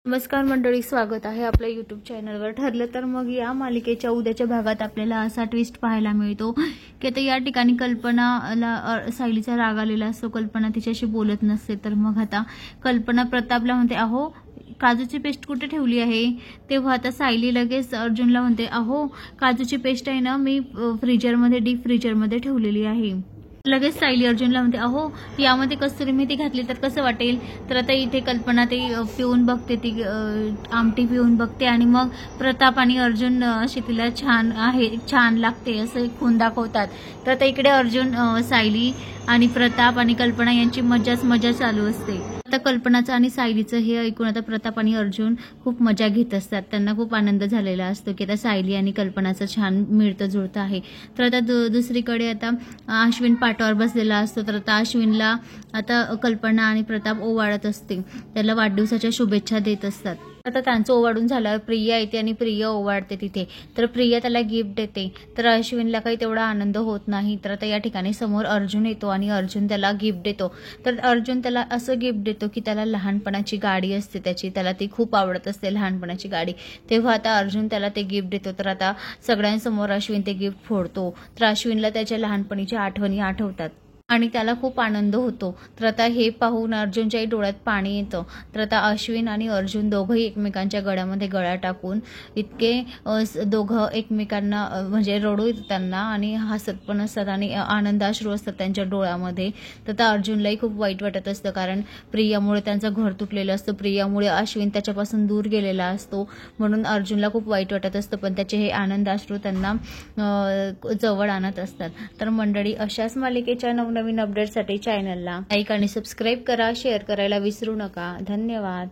नमस्कार मंडळी, स्वागत आहे आपल्या यूट्यूब चॅनलवर. ठरलं तर मग या मालिकेच्या उद्याच्या भागात आपल्याला असा ट्विस्ट पाहायला मिळतो की आता या ठिकाणी कल्पनाला सायलीचा राग आलेला असतो. कल्पना तिच्याशी बोलत नसते, तर मग आता कल्पना प्रतापला म्हणते, अहो काजूची पेस्ट कुठे ठेवली आहे. तेव्हा आता सायली लगेच अर्जुनला म्हणते, अहो काजूची पेस्ट आहे ना, मी फ्रीजरमध्ये डीप फ्रीजरमध्ये ठेवलेली आहे. लगेच सायली अर्जुनला म्हणते, अहो यामध्ये कस्तुरी मेथी घातली तर कसं वाटेल. तर आता इथे कल्पना ते पिऊन बघते, ती आमटी पिऊन बघते आणि मग प्रताप आणि अर्जुन अशी तिला छान लागते असं खून दाखवतात. तर आता इकडे अर्जुन, सायली आणि प्रताप आणि कल्पना यांची मजा चालू असते. आता कल्पनाचं आणि सायलीचं हे ऐकून आता प्रताप आणि अर्जुन खूप मजा घेत असतात. त्यांना खूप आनंद झालेला असतो की आता सायली आणि कल्पनाचं छान मिळतं जुळतं आहे. तर आता दुसरीकडे आता अश्विन पाटावर बसलेला असतो. तर आता अश्विनला आता कल्पना आणि प्रताप ओवाळत असते, त्याला वाढदिवसाच्या शुभेच्छा देत असतात. आता त्यांचं ओवाळून झाल्यावर प्रिया येते आणि प्रिया ओवाळते तिथे. तर प्रिया त्याला गिफ्ट देते, तर अश्विनला काही तेवढा आनंद होत नाही. तर आता या ठिकाणी समोर अर्जुन येतो आणि अर्जुन त्याला गिफ्ट देतो. तर अर्जुन त्याला असं गिफ्ट देतो की त्याला लहानपणाची गाडी असते त्याची, त्याला ती खूप आवडत असते लहानपणाची गाडी. तेव्हा आता अर्जुन त्याला ते गिफ्ट देतो. तर आता सगळ्यांसमोर अश्विन ते गिफ्ट फोडतो. तर अश्विनला त्याच्या लहानपणीच्या आठवणी आठवतात आणि त्याला खूप आनंद होतो. तर आता हे पाहून अर्जुनच्याही डोळ्यात पाणी येतं. तर आता अश्विन आणि अर्जुन दोघंही एकमेकांच्या गळ्यामध्ये गळा टाकून इतके दोघं एकमेकांना म्हणजे रडू येतं त्यांना आणि हसत पण असतात आणि आनंदाश्रू असतात त्यांच्या डोळ्यामध्ये. तर आता अर्जुनलाही खूप वाईट वाटत असतं, कारण प्रियामुळे त्यांचं घर तुटलेलं असतं, प्रियामुळे अश्विन त्याच्यापासून दूर गेलेला असतो, म्हणून अर्जुनला खूप वाईट वाटत असतं. पण त्याचे हे आनंदाश्रू त्यांना जवळ आणत असतात. तर मंडळी, अशाच मालिकेच्या नवीन अपडेटसाठी चॅनलला लाईक आणि सबस्क्राईब करा, शेअर करायला विसरू नका. धन्यवाद.